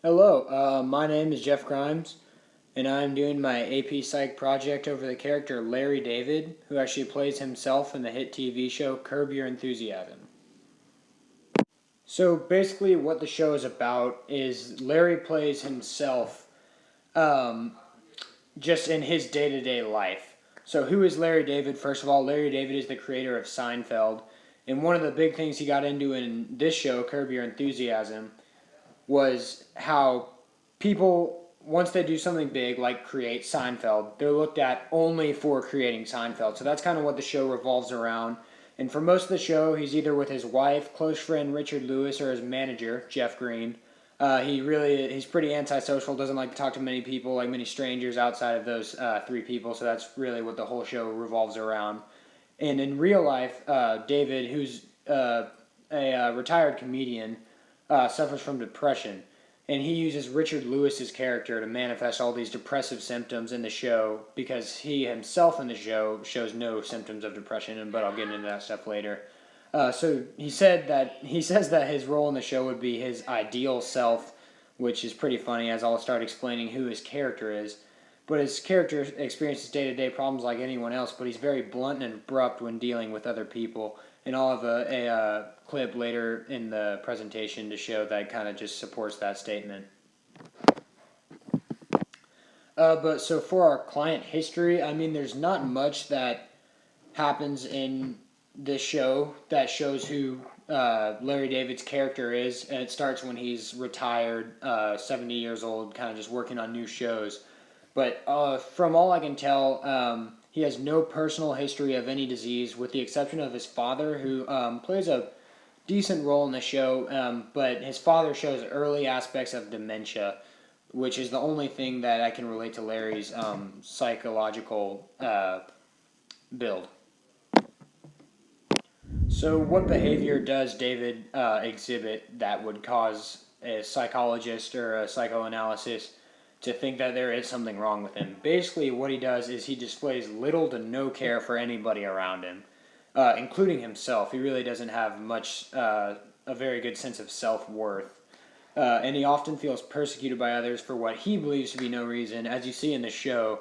Hello, my name is Jeff Grimes, and I'm doing my AP Psych project over the character Larry David, who actually plays himself in the hit TV show Curb Your Enthusiasm. So basically, what the show is about is Larry plays himself um, just in his day to day life. So, who is Larry David? First of all, Larry David is the creator of Seinfeld, and one of the big things he got into in this show, Curb Your Enthusiasm, was how people, once they do something big like create Seinfeld, they're looked at only for creating Seinfeld. So that's kind of what the show revolves around. And for most of the show, he's either with his wife, close friend Richard Lewis, or his manager Jeff Green. He's pretty antisocial, doesn't like to talk to many people, like many strangers outside of those three people. So that's really what the whole show revolves around. And in real life, David, who's a retired comedian, suffers from depression, and he uses Richard Lewis's character to manifest all these depressive symptoms in the show because he himself in the show shows no symptoms of depression, but I'll get into that stuff later. So he says that his role in the show would be his ideal self, which is pretty funny as I'll start explaining who his character is. But his character experiences day to day problems like anyone else, but he's very blunt and abrupt when dealing with other people. And I'll have a clip later in the presentation to show that kind of just supports that statement. But so for our client history, I mean, there's not much that happens in this show that shows who Larry David's character is, and it starts when he's retired, 70 years old, kind of just working on new shows. But from all I can tell, he has no personal history of any disease, with the exception of his father, who plays a decent role in the show. But his father shows early aspects of dementia, which is the only thing that I can relate to Larry's psychological build. So, what behavior does David exhibit that would cause a psychologist or a psychoanalysis to think that there is something wrong with him? Basically, what he does is he displays little to no care for anybody around him, including himself. He really doesn't have a very good sense of self worth. And he often feels persecuted by others for what he believes to be no reason. As you see in the show,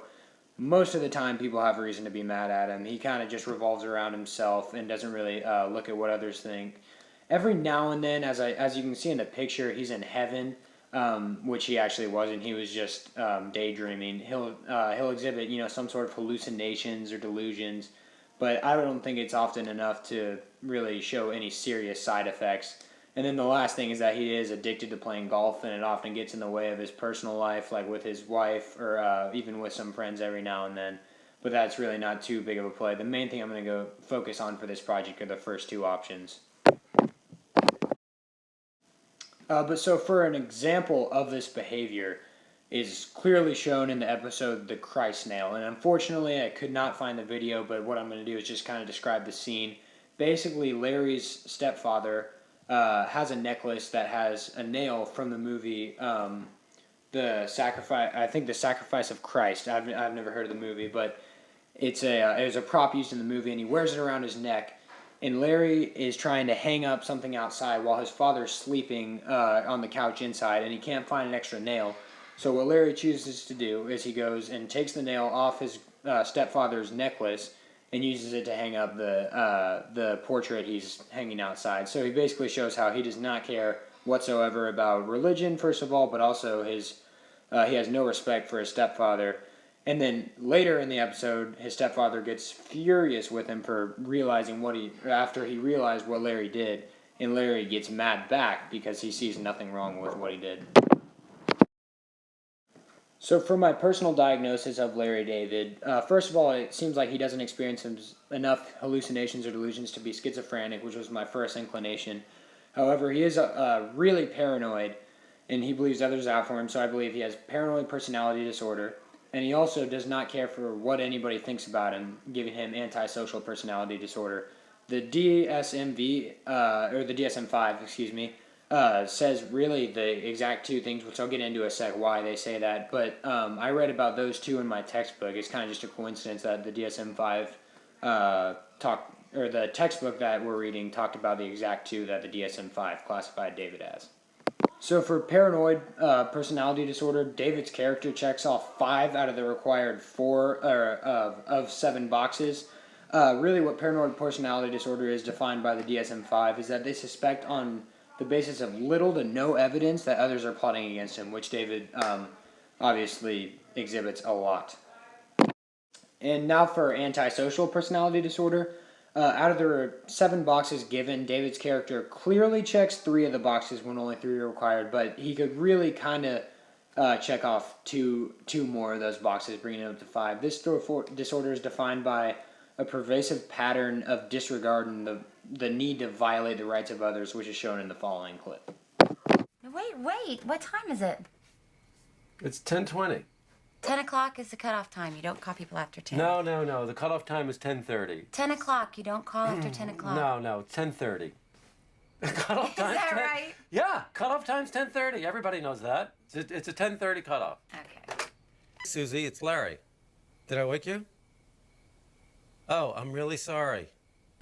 most of the time people have a reason to be mad at him. He kind of just revolves around himself and doesn't really look at what others think. Every now and then, as you can see in the picture, he's in heaven, which he actually wasn't. He was just daydreaming. He'll exhibit some sort of hallucinations or delusions, but I don't think it's often enough to really show any serious side effects. And then the last thing is that he is addicted to playing golf, and it often gets in the way of his personal life, like with his wife or even with some friends every now and then. But that's really not too big of a play. The main thing I'm going to go focus on for this project are the first two options. But so for an example of this behavior is clearly shown in the episode The Christ Nail. And unfortunately, I could not find the video, but what I'm going to do is just kind of describe the scene. Basically, Larry's stepfather has a necklace that has a nail from the movie The Sacrifice. I think The Sacrifice of Christ. I've never heard of the movie, but it was a prop used in the movie, and he wears it around his neck. And Larry is trying to hang up something outside while his father's sleeping on the couch inside, and he can't find an extra nail. So what Larry chooses to do is he goes and takes the nail off his stepfather's necklace and uses it to hang up the portrait he's hanging outside. So he basically shows how he does not care whatsoever about religion, first of all, but also he has no respect for his stepfather. And then later in the episode, his stepfather gets furious with him for after he realized what Larry did, and Larry gets mad back because he sees nothing wrong with what he did. So, for my personal diagnosis of Larry David, first of all, it seems like he doesn't experience enough hallucinations or delusions to be schizophrenic, which was my first inclination. However, he is really paranoid, and he believes others out for him, so I believe he has paranoid personality disorder. And he also does not care for what anybody thinks about him, giving him antisocial personality disorder. The DSM-V, or the DSM-5, excuse me, says really the exact two things, which I'll get into a sec why they say that. But I read about those two in my textbook. It's kind of just a coincidence that the DSM-5 or the textbook that we're reading talked about the exact two that the DSM-5 classified David as. So for paranoid personality disorder, David's character checks off 5 out of the required 4 of 7 boxes. Really, what paranoid personality disorder is defined by the DSM-5 is that they suspect on the basis of little to no evidence that others are plotting against him, which David obviously exhibits a lot. And now for antisocial personality disorder. Out of the 7 boxes given, David's character clearly checks 3 of the boxes when only 3 are required, but he could really kind of check off two more of those boxes, bringing it up to 5. This disorder is defined by a pervasive pattern of disregarding the need to violate the rights of others, which is shown in the following clip. Wait, what time is it? It's 10:20. 10 o'clock is the cutoff time. You don't call people after 10. No. The cutoff time is 10:30. 10 o'clock. You don't call after 10 o'clock. No, 10:30. Cutoff Is time. that right? Yeah, cutoff time's 10:30. Everybody knows that. It's a 10:30 cutoff. Okay. Susie, it's Larry. Did I wake you? Oh, I'm really sorry.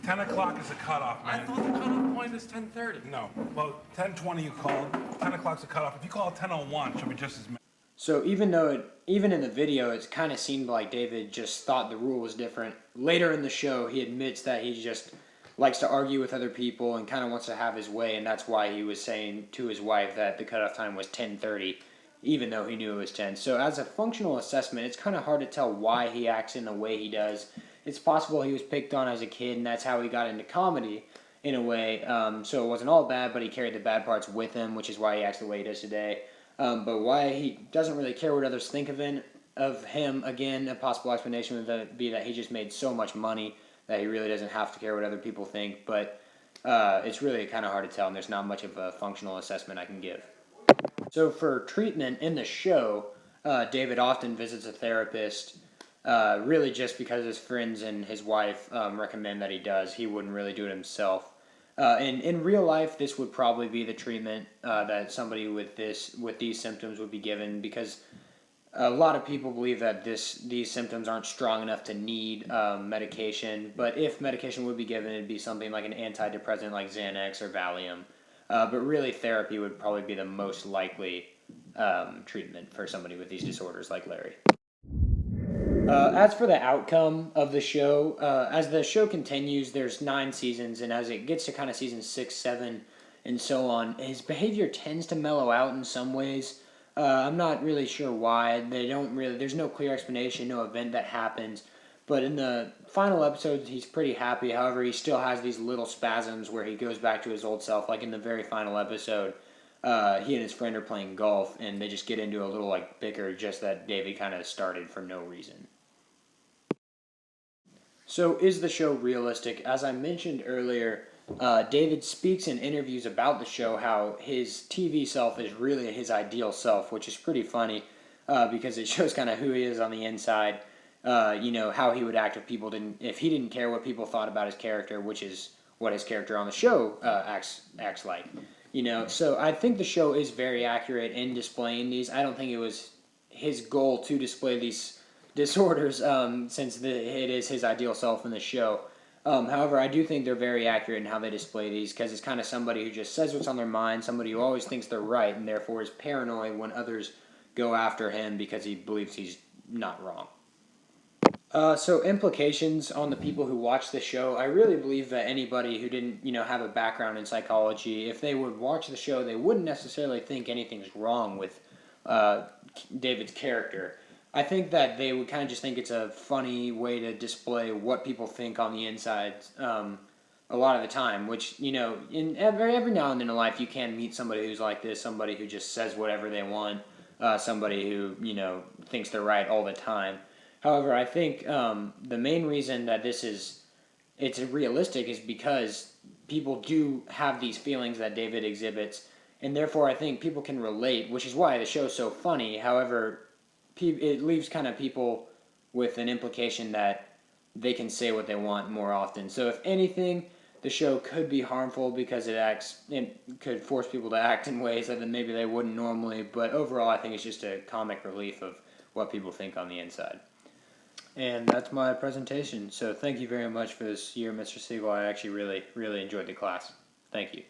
10 o'clock is the cutoff, I man. thought the cutoff point is 10:30. No. Well, 10:20 you called. 10 o'clock's the cutoff. If you call it 10:01, she'll be just as mad. So even in the video, it kind of seemed like David just thought the rule was different. Later in the show, he admits that he just likes to argue with other people and kind of wants to have his way, and that's why he was saying to his wife that the cutoff time was 10:30, even though he knew it was 10. So as a functional assessment, it's kind of hard to tell why he acts in the way he does. It's possible he was picked on as a kid, and that's how he got into comedy in a way. So it wasn't all bad, but he carried the bad parts with him, which is why he acts the way he does today. But why he doesn't really care what others think of him, again, a possible explanation would be that he just made so much money that he really doesn't have to care what other people think. But it's really kind of hard to tell, and there's not much of a functional assessment I can give. So for treatment in the show, David often visits a therapist, really just because his friends and his wife recommend that he does. He wouldn't really do it himself. And in real life, this would probably be the treatment that somebody with these symptoms would be given, because a lot of people believe that these symptoms aren't strong enough to need medication. But if medication would be given, it'd be something like an antidepressant like Xanax or Valium. But really, therapy would probably be the most likely treatment for somebody with these disorders like Larry. As for the outcome of the show, as the show continues, there's 9 seasons, and as it gets to kind of season 6, 7, and so on, his behavior tends to mellow out in some ways. I'm not really sure why. There's no clear explanation, no event that happens. But in the final episodes, he's pretty happy. However, he still has these little spasms where he goes back to his old self. Like in the very final episode, he and his friend are playing golf, and they just get into a little bicker, just that David kind of started for no reason. So is the show realistic? As I mentioned earlier, David speaks in interviews about the show how his TV self is really his ideal self, which is pretty funny because it shows kind of who he is on the inside. How he would act if he didn't care what people thought about his character, which is what his character on the show acts like. So I think the show is very accurate in displaying these. I don't think it was his goal to display these disorders, since it is his ideal self in the show. However, I do think they're very accurate in how they display these, because it's kind of somebody who just says what's on their mind, somebody who always thinks they're right, and therefore is paranoid when others go after him because he believes he's not wrong. So implications on the people who watch the show. I really believe that anybody who didn't, have a background in psychology, if they would watch the show, they wouldn't necessarily think anything's wrong with David's character. I think that they would kind of just think it's a funny way to display what people think on the inside a lot of the time, which, in every now and then in life you can meet somebody who's like this, somebody who just says whatever they want, somebody who, thinks they're right all the time. However, I think the main reason that it's realistic is because people do have these feelings that David exhibits, and therefore I think people can relate, which is why the show's so funny. However, it leaves kind of people with an implication that they can say what they want more often. So if anything, the show could be harmful because it could force people to act in ways that maybe they wouldn't normally. But overall, I think it's just a comic relief of what people think on the inside. And that's my presentation. So thank you very much for this year, Mr. Siegel. I actually really, really enjoyed the class. Thank you.